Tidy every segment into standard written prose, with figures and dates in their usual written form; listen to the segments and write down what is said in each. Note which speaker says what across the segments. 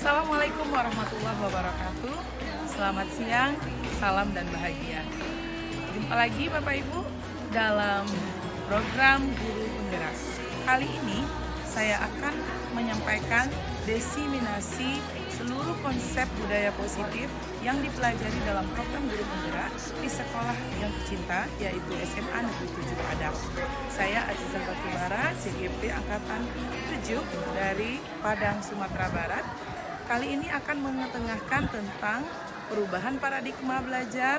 Speaker 1: Assalamualaikum warahmatullahi wabarakatuh. Selamat siang, salam dan bahagia. Jumpa lagi Bapak Ibu dalam program Guru Penggerak. Kali ini saya akan menyampaikan diseminasi seluruh konsep budaya positif yang dipelajari dalam program Guru Penggerak di sekolah yang tercinta, yaitu SMA Negeri 7 Padang. Saya Azizah Batubara, CGP Angkatan 7 dari Padang, Sumatera Barat. Kali ini akan mengetengahkan tentang perubahan paradigma belajar,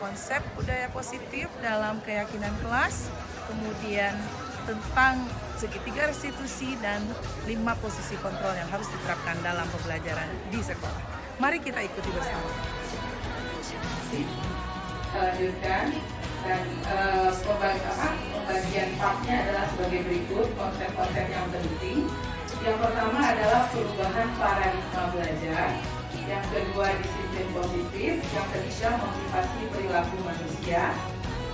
Speaker 1: konsep budaya positif dalam keyakinan kelas, kemudian tentang segitiga restitusi dan 5 posisi kontrol yang harus diterapkan dalam pembelajaran di sekolah. Mari kita ikuti bersama.
Speaker 2: Lanjutkan dan pembagian partnya adalah sebagai berikut konsep-konsep yang penting. Yang pertama adalah perubahan paradigma belajar. Yang kedua disiplin positif. Yang ketiga motivasi perilaku manusia.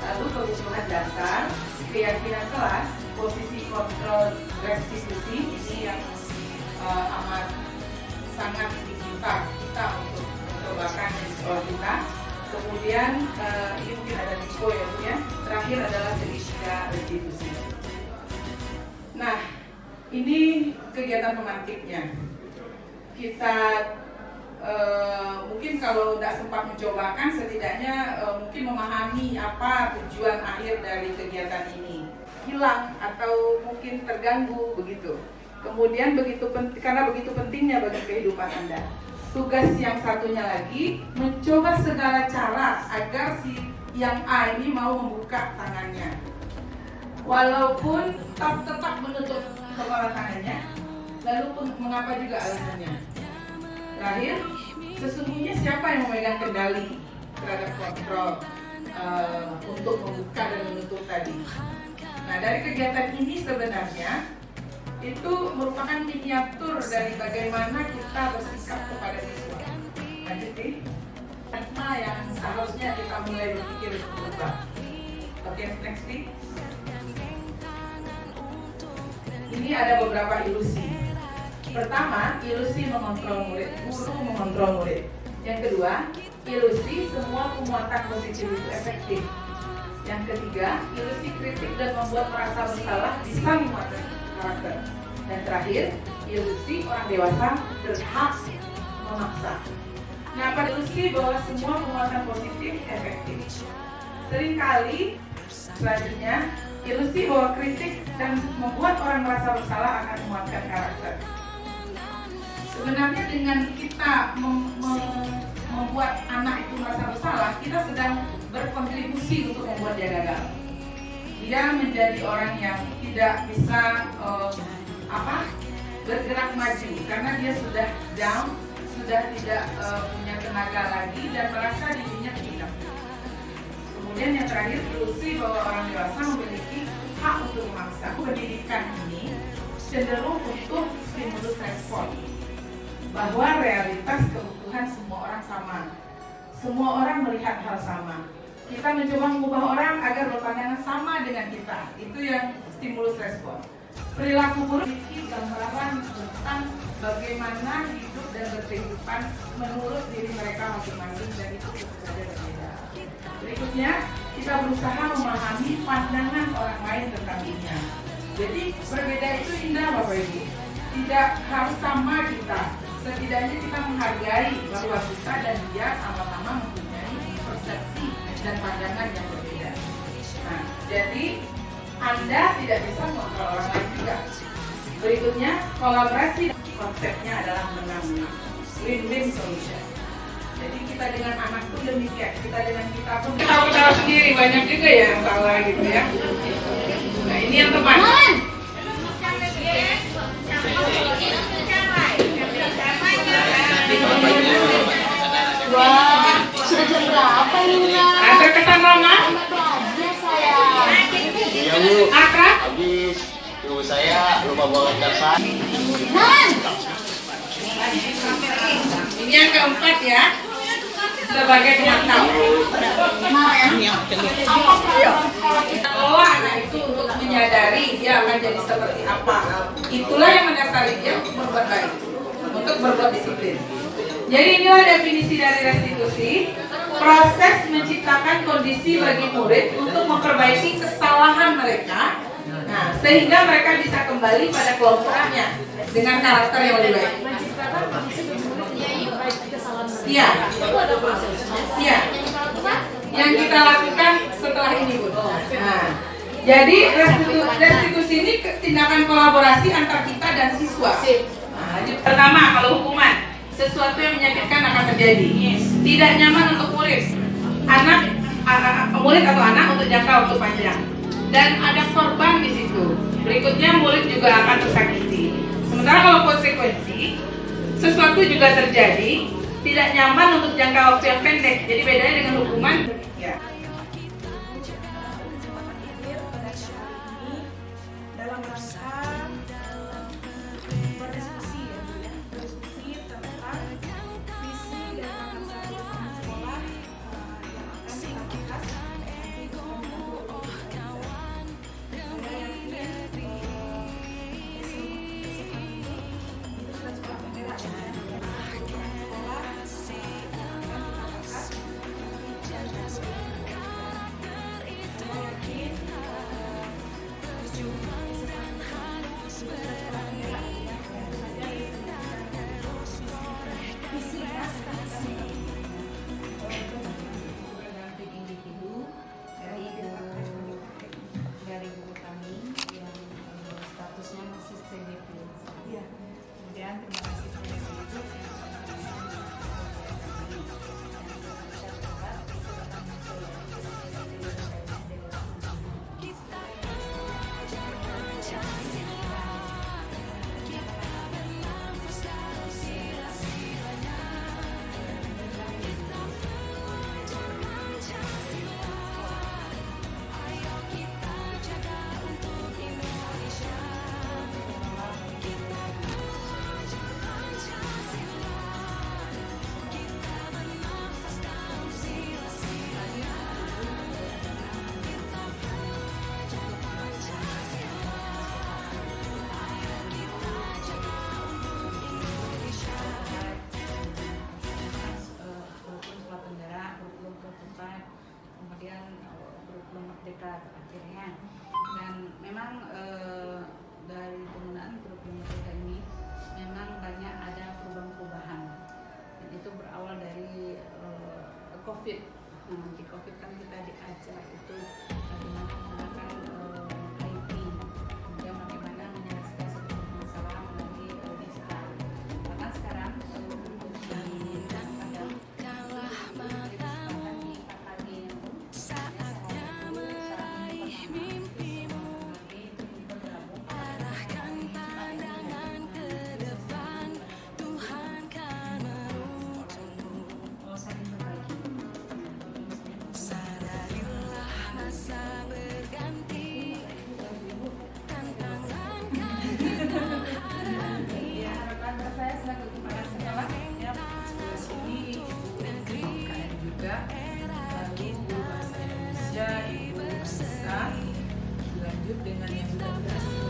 Speaker 2: Lalu kebutuhan dasar, keyakinan kelas, posisi kontrol restitusi ini yang amat sangat diminta kita untuk mencobakan di sekolah kita. Kemudian ini mungkin ada info ya. Terakhir adalah segitiga restitusi. Nah, ini kegiatan pemantiknya. Kita mungkin kalau tidak sempat mencobakan, setidaknya mungkin memahami apa tujuan akhir dari kegiatan ini. Hilang atau mungkin terganggu begitu. Kemudian karena begitu pentingnya bagi kehidupan Anda. Tugas yang satunya lagi, mencoba segala cara agar si yang A ini mau membuka tangannya. Walaupun tetap menutup kepala tangannya, lalu mengapa juga alasannya. Terakhir, sesungguhnya siapa yang memegang kendali terhadap kontrol untuk membuka dan menutup tadi. Nah, dari kegiatan ini sebenarnya itu merupakan miniatur dari bagaimana kita bersikap kepada siswa. Lanjut nih, tema yang seharusnya kita mulai berpikir untuk berubah. Oke, next nih. Ini ada beberapa ilusi. Pertama, ilusi mengontrol murid, guru mengontrol murid. Yang kedua, ilusi semua penguatan positif itu efektif. Yang ketiga, ilusi kritik dan membuat merasa bersalah bisa menguatkan karakter. Dan terakhir, ilusi orang dewasa berhak memaksa. Nah, pada ilusi bahwa semua penguatan positif efektif. Seringkali, selanjutnya, ilusi bahwa kritik dan membuat orang merasa bersalah akan menguatkan karakter. Sebenarnya dengan kita membuat anak itu merasa bersalah, kita sedang berkontribusi untuk membuat dia gagal. Dia menjadi orang yang tidak bisa bergerak maju karena dia sudah down, sudah tidak punya tenaga lagi dan merasa dirinya tidak. Kemudian yang terakhir, ilusi bahwa orang dewasa memiliki hak untuk memaksa. Pendidikan ini cenderung untuk stimulus respon, bahwa realitas kebutuhan semua orang sama. Semua orang melihat hal sama. Kita mencoba mengubah orang agar berpandangan sama dengan kita. Itu yang stimulus respon. Perilaku buruk memiliki gambaran tentang bagaimana hidup dan berkehidupan menurut diri mereka masing-masing, dan itu tentu saja berbeda. Berikutnya, kita berusaha memahami pandangan orang lain tentang dunia. Jadi berbeda itu indah Bapak Ibu. Tidak harus sama kita. Setidaknya kita menghargai bahwa kita dan dia sama-sama mempunyai persepsi dan pandangan yang berbeda. Nah, jadi Anda tidak bisa mengontrol orang lain juga. Berikutnya, kolaborasi konsepnya adalah menang-menang, win-win solution. Jadi kita dengan anak pun demikian, kita dengan kita pun tahu sendiri, banyak juga ya yang salah gitu ya. Nah, ini yang teman.
Speaker 3: Wah, sudah jam berapa ini, Nak?
Speaker 2: Antar kesan Mama?
Speaker 3: Aja saya.
Speaker 4: Iya Bu,
Speaker 2: Akrab?
Speaker 4: habis ibu saya lupa bawa kertas.
Speaker 3: Nan!
Speaker 2: Ini yang keempat ya, sebagai pemantau. Bahwa anak itu untuk menyadari dia akan jadi seperti apa, itulah yang mendasari dia untuk berbuat baik. untuk berbuat disiplin. Jadi inilah definisi dari restitusi, proses menciptakan kondisi bagi murid untuk memperbaiki kesalahan mereka, nah, sehingga mereka bisa kembali pada kelompoknya dengan karakter yang lebih baik. Iya, iya. Yang kita lakukan setelah ini, Bu. Nah, jadi restitusi ini tindakan kolaborasi antar kita dan siswa. Nah, pertama, kalau hukuman, sesuatu yang menyakitkan akan terjadi. Tidak nyaman untuk murid, murid atau anak untuk jangka waktu panjang. Dan ada korban di situ. Berikutnya murid juga akan tersakiti. Sementara kalau konsekuensi, sesuatu juga terjadi, tidak nyaman untuk jangka waktu yang pendek. Jadi bedanya dengan hukuman. Ya.
Speaker 1: Dalam rangka berdiskusi ya, Bu, ya. Berdiskusi tentang visi dan akan satu sekolah yang akan kita bahas nanti
Speaker 5: dari guru kami yang statusnya masih CDP.
Speaker 1: ya. Kemudian terima kasih sudah duduk.
Speaker 5: Kemudian kurikulum Merdeka akhirnya, dan memang dari penggunaan kurikulum Merdeka ini memang banyak ada perubahan-perubahan, dan itu berawal dari COVID. Nah, di COVID kan kita diajar itu bagaimana menggunakan IT, kemudian bagaimana menyelesaikan satu masalah melalui digital. Bahkan sekarang
Speaker 1: Lanjut dengan yang sudah berhasil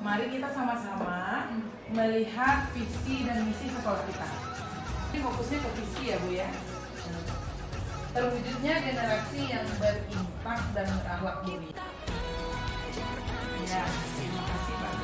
Speaker 1: Mari kita sama-sama melihat visi dan misi sekolah kita. Ini fokusnya ke visi ya Bu ya. Terwujudnya generasi yang berimpak dan berakhlak mulia. Ya, terima kasih Pak.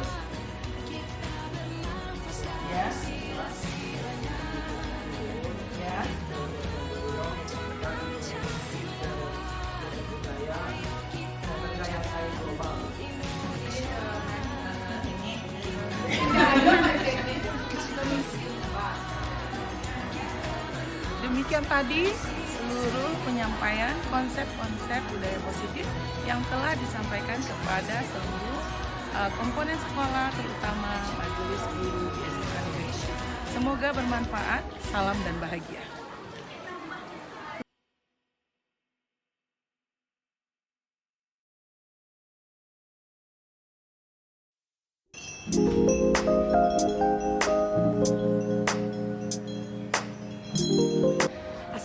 Speaker 1: Demikian tadi seluruh penyampaian konsep-konsep budaya positif yang telah disampaikan kepada seluruh komponen sekolah, terutama majelis guru di SMA Negeri. Semoga bermanfaat. Salam dan bahagia.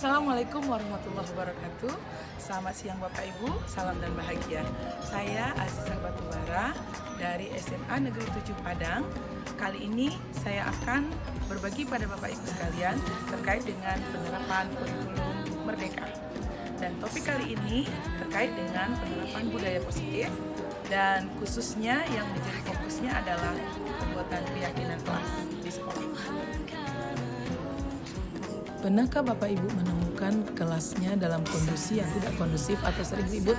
Speaker 1: Assalamualaikum warahmatullahi wabarakatuh. Selamat siang Bapak Ibu, salam dan bahagia. Saya Azizah Batubara dari SMA Negeri 7 Padang. Kali ini saya akan berbagi pada Bapak Ibu sekalian terkait dengan penerapan kurikulum Merdeka. Dan topik kali ini terkait dengan penerapan budaya positif dan khususnya yang menjadi fokusnya adalah pembuatan keyakinan kelas di sekolah. Pernahkah Bapak Ibu menemukan kelasnya dalam kondisi yang tidak kondusif atau sering ribut?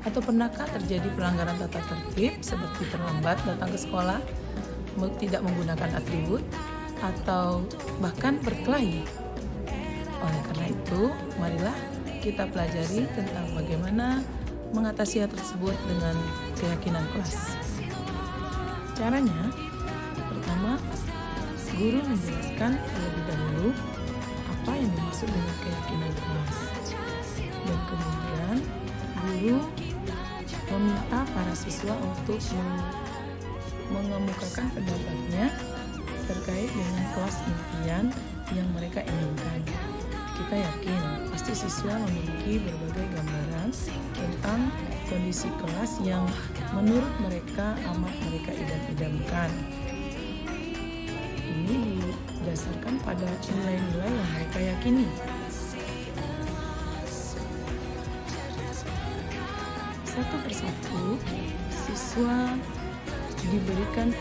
Speaker 1: Atau pernahkah terjadi pelanggaran tata tertib seperti terlambat datang ke sekolah, tidak menggunakan atribut, atau bahkan berkelahi? Oleh karena itu, marilah kita pelajari tentang bagaimana mengatasi hal tersebut dengan keyakinan kelas. Caranya, pertama, guru menjelaskan terlebih dahulu apa yang dimaksud dengan keyakinan kelas. Dan kemudian, guru meminta para siswa untuk mengemukakan pendapatnya terkait dengan kelas impian yang mereka inginkan. Kita yakin pasti siswa memiliki berbagai gambaran tentang kondisi kelas yang menurut mereka amat mereka idam-idamkan. Ini didasarkan pada nilai-nilai yang mereka yakini. Satu persatu, siswa diberikan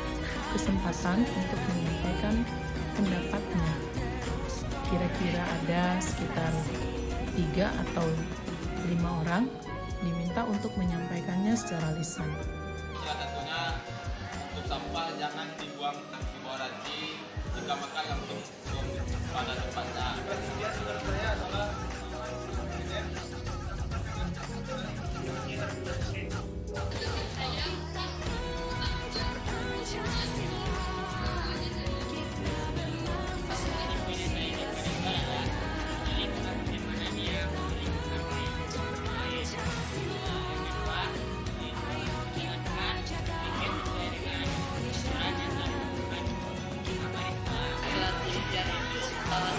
Speaker 1: kesempatan untuk menyampaikan pendapatnya. Kira-kira ada sekitar 3 atau 5 orang diminta untuk menyampaikannya secara lisan.
Speaker 6: Salah satunya untuk sampah jangan dibuang di bawah ranci, jika makan langsung pada tempatnya.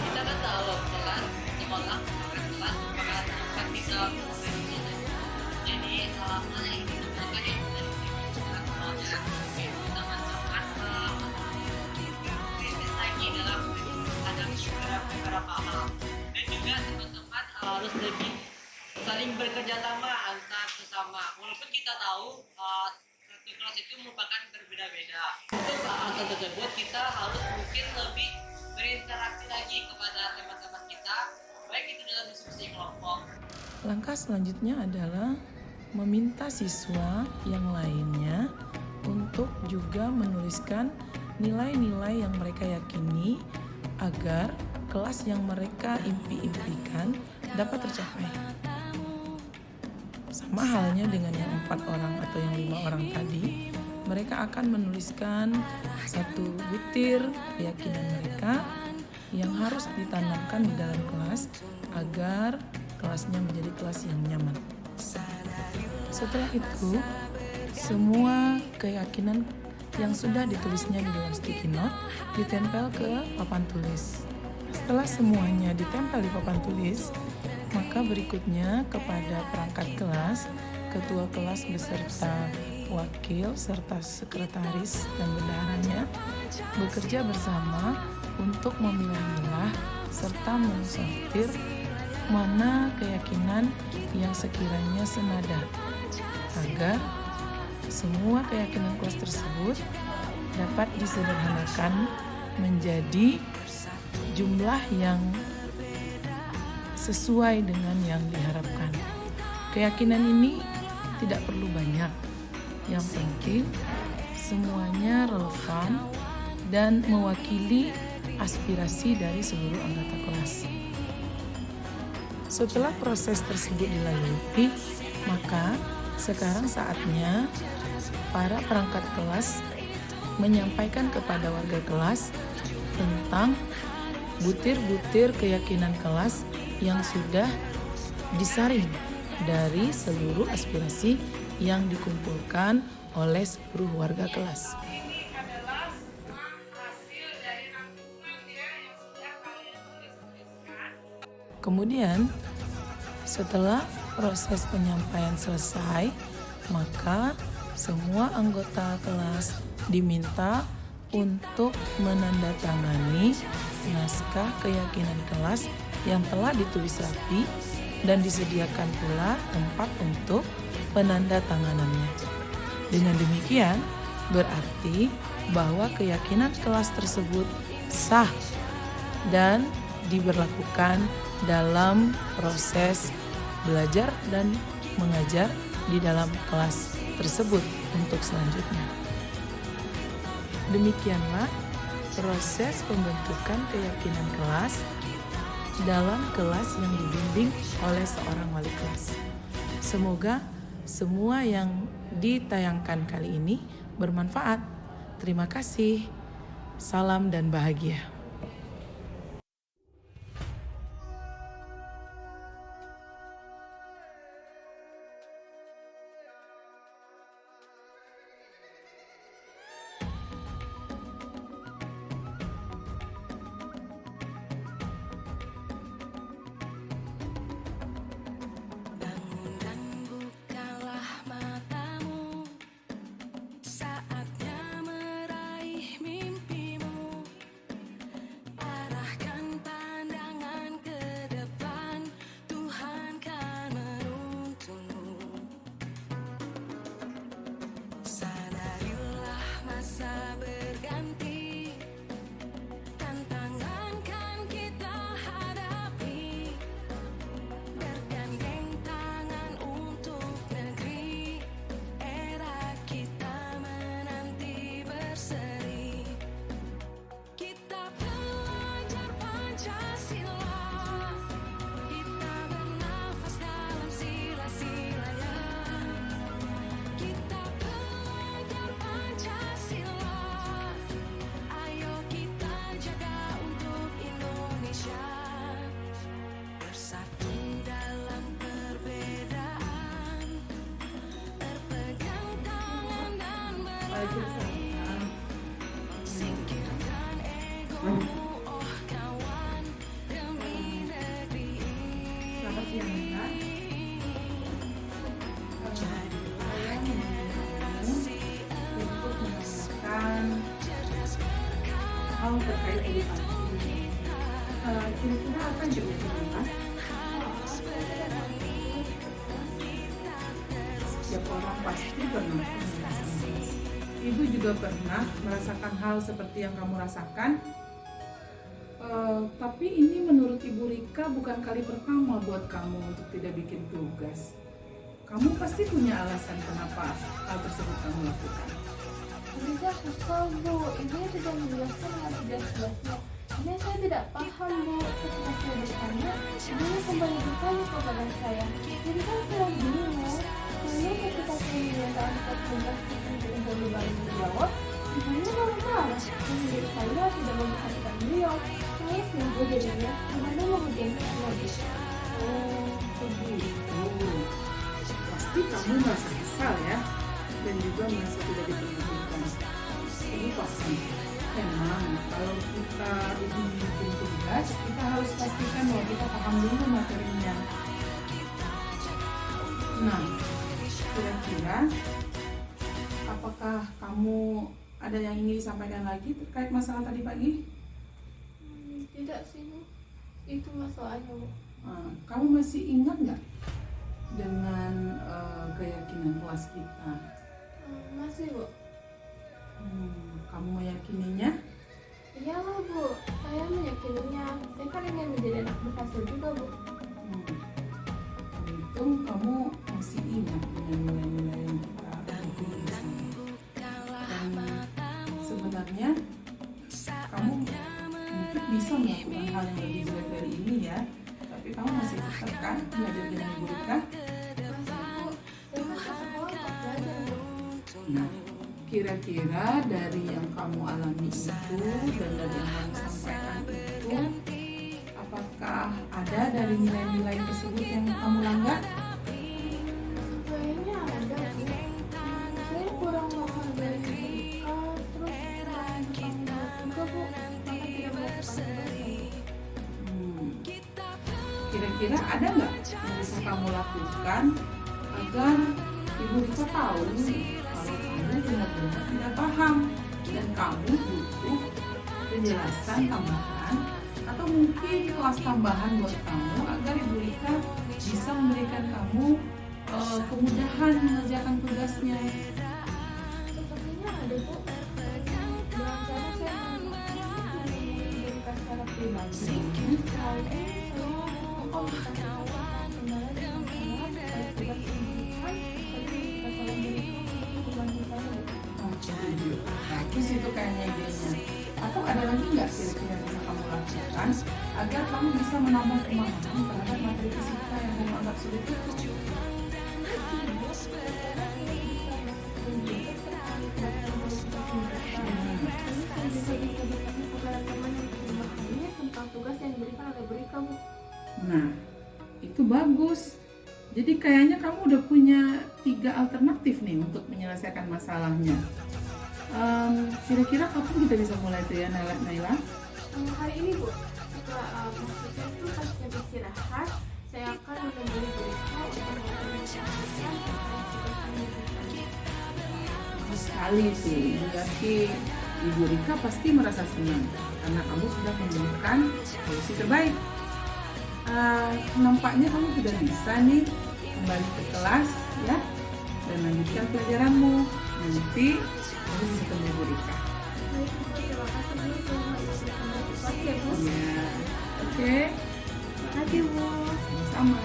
Speaker 7: Kita kan tahu kelas sekolah kelas praktikal jadi hal-hal yang ditemukan yang dari sekolahnya teman-teman kritis lagi dalam menghadapi beberapa hal dan juga teman-teman harus lebih saling bekerja sama antar sesama walaupun kita tahu satu kelas itu merupakan berbeda-beda. Untuk hal tersebut kita harus mungkin lebih berinteraksi lagi kepada teman-teman kita, baik itu dalam diskusi kelompok.
Speaker 1: Langkah selanjutnya adalah meminta siswa yang lainnya untuk juga menuliskan nilai-nilai yang mereka yakini agar kelas yang mereka impi-impikan dapat tercapai. Sama halnya dengan yang 4 orang atau yang 5 orang tadi, mereka akan menuliskan satu butir keyakinan mereka yang harus ditanamkan di dalam kelas agar kelasnya menjadi kelas yang nyaman. Setelah itu, semua keyakinan yang sudah ditulisnya di dalam sticky note ditempel ke papan tulis. Setelah semuanya ditempel di papan tulis, maka berikutnya kepada perangkat kelas, ketua kelas beserta wakil serta sekretaris dan bendaharanya bekerja bersama untuk memilah-milah serta mensortir mana keyakinan yang sekiranya senada agar semua keyakinan kelas tersebut dapat disederhanakan menjadi jumlah yang sesuai dengan yang diharapkan. Keyakinan ini tidak perlu banyak. Yang penting semuanya relevan dan mewakili aspirasi dari seluruh anggota kelas. Setelah proses tersebut dilalui, maka sekarang saatnya para perangkat kelas menyampaikan kepada warga kelas tentang butir-butir keyakinan kelas yang sudah disaring dari seluruh aspirasi yang dikumpulkan oleh seluruh warga kelas.
Speaker 2: Ini adalah semua hasil dari rangkuman ya yang sudah kalian tulis-tuliskan.
Speaker 1: Kemudian, setelah proses penyampaian selesai, maka semua anggota kelas diminta untuk menandatangani naskah keyakinan kelas yang telah ditulis rapi dan disediakan pula tempat untuk penandatanganannya. Dengan demikian, berarti bahwa keyakinan kelas tersebut sah dan diberlakukan dalam proses belajar dan mengajar di dalam kelas tersebut untuk selanjutnya. Demikianlah proses pembentukan keyakinan kelas dalam kelas yang dibimbing oleh seorang wali kelas. Semoga semua yang ditayangkan kali ini bermanfaat. Terima kasih. Salam dan bahagia.
Speaker 2: Selamat siang, Kak. Saya menanyakan untuk menanyakan hal terkait edukasi. Kira-kira apa yang diusulkan, Pak? Setiap orang pasti pernah merasakan. Ibu juga pernah merasakan hal seperti yang kamu rasakan. Tapi ini menurut Ibu Rika bukan kali pertama buat kamu untuk tidak bikin tugas. Kamu pasti punya alasan kenapa hal tersebut kamu lakukan.
Speaker 3: Bisa kesal, Bu. Ibu tidak menjelaskan dengan jelas-jelasnya. Ini saya tidak paham, Bu. Setelah saya bertanya, ibu kembali bertanya kepada saya. Jadi kan saya bingung. Lalu ketika saya meminta untuk tugas untuk kembali menjawab, ibunya malah marah. Menurut saya tidak memperhatikan beliau. Saya seminggu jadinya, gimana mau berjanji lagi?
Speaker 2: Oh, begitu. Pasti kamu merasa kesal ya, dan juga merasa tidak diperhatikan. Ini pasti. Memang kalau kita bikin tugas, kita harus pastikan bahwa kita paham dulu materinya. Nah, kira-kira apakah kamu ada yang ingin disampaikan lagi terkait masalah tadi pagi?
Speaker 3: Tidak sih, Bu. Itu masalahnya, Bu.
Speaker 2: Kamu masih ingat nggak dengan keyakinan kelas kita?
Speaker 3: Masih, Bu.
Speaker 2: Kamu meyakininya?
Speaker 3: Iyalah, Bu. Saya meyakininya. Saya kan ingin menjadi anak berhasil juga, Bu.
Speaker 2: Untung kamu masih ingat dengan nilai-nilai yang kita bikin di sini. Dan sebenarnya kamu mungkin mungkin bisa melakukan hal yang lebih jelek dari ini ya. Tapi kamu masih tetap kan belajar dengan Ibu Rika? Nah, kira-kira dari yang kamu alami itu dan dari yang kamu sampaikan itu, apakah ada dari nilai-nilai tersebut yang kamu langgar?
Speaker 3: Kayaknya ada Bu. Saya kurang menghargai mereka, terus kurang juga Bu, maka tidak melakukan tugas.
Speaker 2: Kira-kira ada nggak yang bisa kamu lakukan agar Ibu Rika tahu kalau kamu benar-benar tidak paham dan kamu butuh penjelasan tambahan atau mungkin kelas tambahan buat kamu agar Ibu Rika bisa memberikan kamu kemudahan mengerjakan tugasnya.
Speaker 3: Sepertinya ada Bu. Dengan cara saya memberikan secara pribadi, kali ini saya mengkomunikasikan kendala dengan saya terkait tugas yang diberikan, tapi kita tolong berikan untuk membantu saya Bu.
Speaker 2: Setuju. Bagus itu kayaknya idenya. Atau ada lagi nggak kira-kira yang bisa kamu lakukan agar kamu bisa menambah pemahaman terhadap materi fisika yang kamu anggap sulit itu?
Speaker 3: Tugas yang diberikan oleh beri kamu.
Speaker 2: Nah, itu bagus. Jadi kayaknya kamu udah punya 3 alternatif nih untuk menyelesaikan masalahnya. Kira-kira kapan kita bisa mulai tuh ya, Naila?
Speaker 3: Hari ini Bu, setelah maksudnya itu pas jam istirahat, saya akan menemui berita untuk mengerjakan
Speaker 2: Bagus sekali tuh. Berarti Ibu Rika pasti merasa senang karena kamu sudah menemukan solusi terbaik. Nampaknya kamu sudah bisa nih kembali ke kelas ya dan lanjutkan pelajaranmu. Nanti kamu bisa ketemu Ibu Rika.
Speaker 3: Baik Bu, terima kasih Bu semua informasi ya Bu.
Speaker 2: Ya, oke.
Speaker 3: Terima kasih Bu.
Speaker 2: Sama.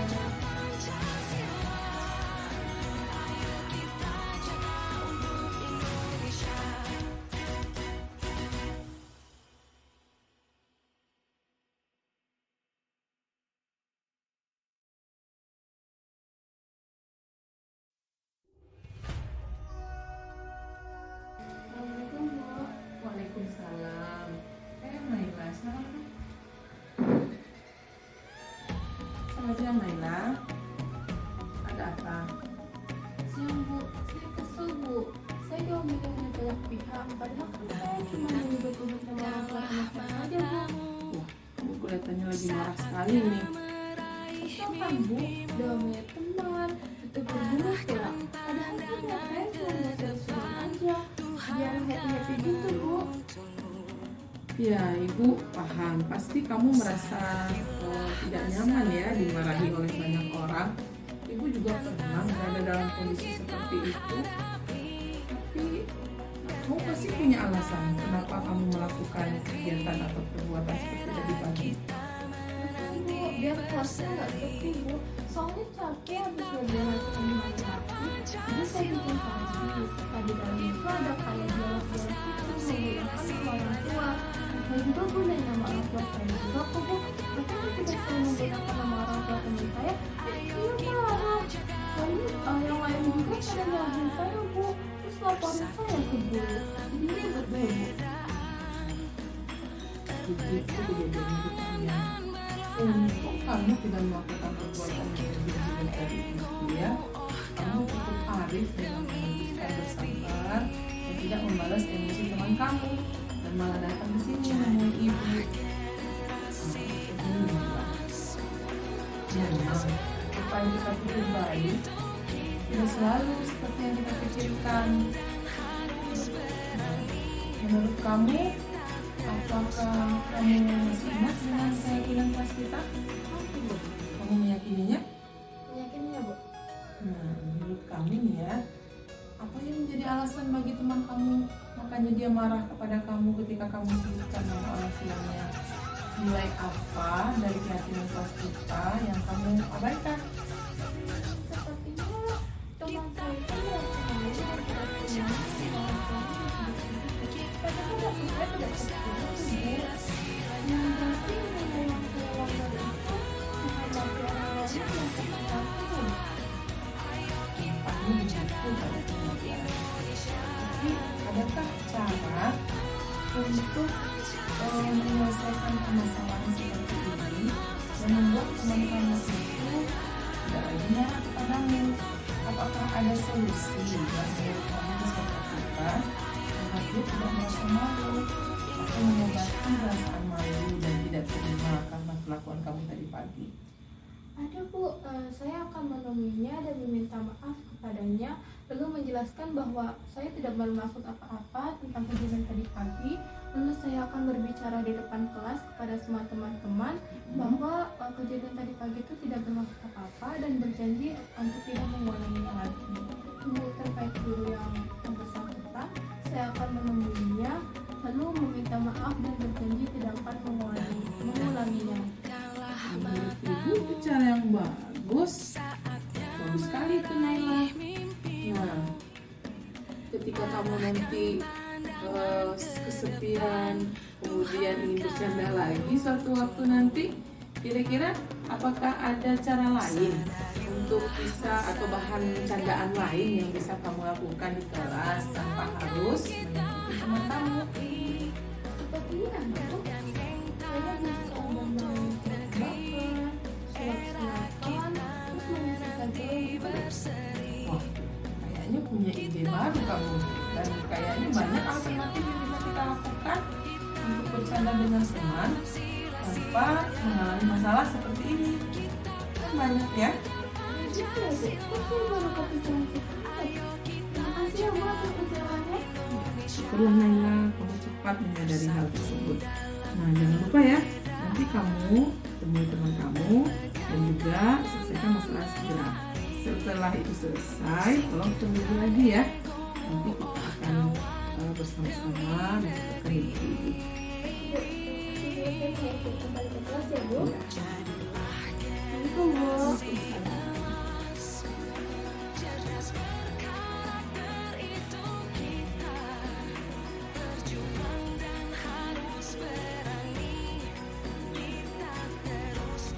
Speaker 3: Assalamualaikum Bu.
Speaker 2: Waalaikumsalam. Naila, selamat. Selamat siang Naila. Ada apa?
Speaker 3: Siang Bu, saya kesel Bu. Saya diomongin oleh banyak pihak, padahal kan saya cuma menyebut tugas sama orang tua sama saya aja Bu.
Speaker 2: Wah, kamu kelihatannya lagi marah sekali nih.
Speaker 3: Kesel kan Bu, diomongin teman, itu berguna pula. Padahal kan ya saya cuma mau seru-seruan aja, biar happy-happy gitu Bu.
Speaker 2: Ya, Ibu paham. Pasti kamu merasa tidak nyaman ya dimarahi oleh banyak orang. Ibu juga pernah berada dalam kondisi seperti itu. Tapi kamu pasti punya alasan kenapa kamu melakukan kegiatan atau perbuatan seperti tadi pagi.
Speaker 3: Betul Bu, biar kelasnya nggak sepi Bu. Soalnya capek habis belajar matematika matematik, jadi saya bikin pagi. Tadi dalam itu ada kayak dialog-dialog itu menggunakan nama orang tua. Saya juga gunain nama orang tua saya juga kok Bu. Tapi ketika saya menggunakan nama orang tua teman saya, dia marah. Lalu yang lain juga pada nyalahin saya Bu. Terus laporin saya ke guru. Jadi ribet deh Bu.
Speaker 2: Begitu kejadian hidupnya. Untuk kamu tidak melakukan perbuatan yang lebih jelek dari itu ya, kamu cukup arif dengan memutuskan bersabar dan tidak membalas emosi teman kamu dan malah datang ke sini menemui ibu. Memang apa yang kita pikir baik tidak selalu seperti yang kita pikirkan. Menurut kamu, apakah kamu masih ingat dengan keyakinan kelas kita? Kamu meyakininya?
Speaker 3: Meyakininya Bu.
Speaker 2: Nah, menurut kami nih ya, apa yang menjadi alasan bagi teman kamu makanya dia marah kepada kamu ketika kamu sebutkan nama orang tuanya? Nilai apa dari keyakinan kelas kita yang kamu abaikan?
Speaker 3: Sepertinya teman saya itu merasa malu dan tidak punya orang tuanya yang sedih. Padahal saya tidak seperti itu Bu.
Speaker 8: untuk menyelesaikan permasalahan seperti ini dan membuat teman kamu itu tidak lagi marah kepadamu? Apakah ada solusi yang menurut kamu bisa lakukan agar dia tidak merasa malu atau mengobati perasaan malu dan tidak terima karena kelakuan kamu tadi pagi?
Speaker 3: Ada Bu, saya akan menemuinya dan meminta maaf kepadanya, lalu menjelaskan bahwa saya tidak bermaksud apa-apa tentang kejadian tadi pagi. Lalu saya akan berbicara di depan kelas kepada semua teman-teman bahwa kejadian tadi pagi itu tidak bermaksud apa-apa dan berjanji untuk tidak mengulanginya lagi. Lalu terkait guru yang bersangkutan, saya akan menemuinya lalu meminta maaf dan berjanji tidak akan mengulanginya.
Speaker 8: Menurut Ibu itu cara yang bagus sekali itu Naila. Nah, ketika kamu nanti kesepian, kemudian ingin bercanda lagi suatu waktu nanti, kira-kira apakah ada cara lain untuk bisa atau bahan candaan lain yang bisa kamu lakukan di kelas tanpa harus mengikuti teman kamu?
Speaker 3: Sepertinya Bu, saya bisa bermain tebak-tebakan, sulap-sulapan, terus mengisi kajian.
Speaker 8: Wah, kayaknya punya ide baru kamu, dan kayaknya banyak alternatif yang bisa kita lakukan untuk bercanda dengan teman tanpa mengalami masalah seperti ini. Kan banyak ya.
Speaker 3: Gitu ya Bu, kok saya baru kepikiran sekarang? Terima kasih ya Bu atas penjelasannya.
Speaker 8: Syukurlah Naila, kamu cepat menyadari hal tersebut. Nah, jangan lupa ya, nanti kamu temui teman kamu dan juga selesaikan masalah segera. Setelah itu selesai, tolong tunggu lagi ya. Nanti kita akan bersama-sama melakukan itu.
Speaker 3: Bu, saya mau ikut kembali ke kelas ya Bu.
Speaker 8: Ya.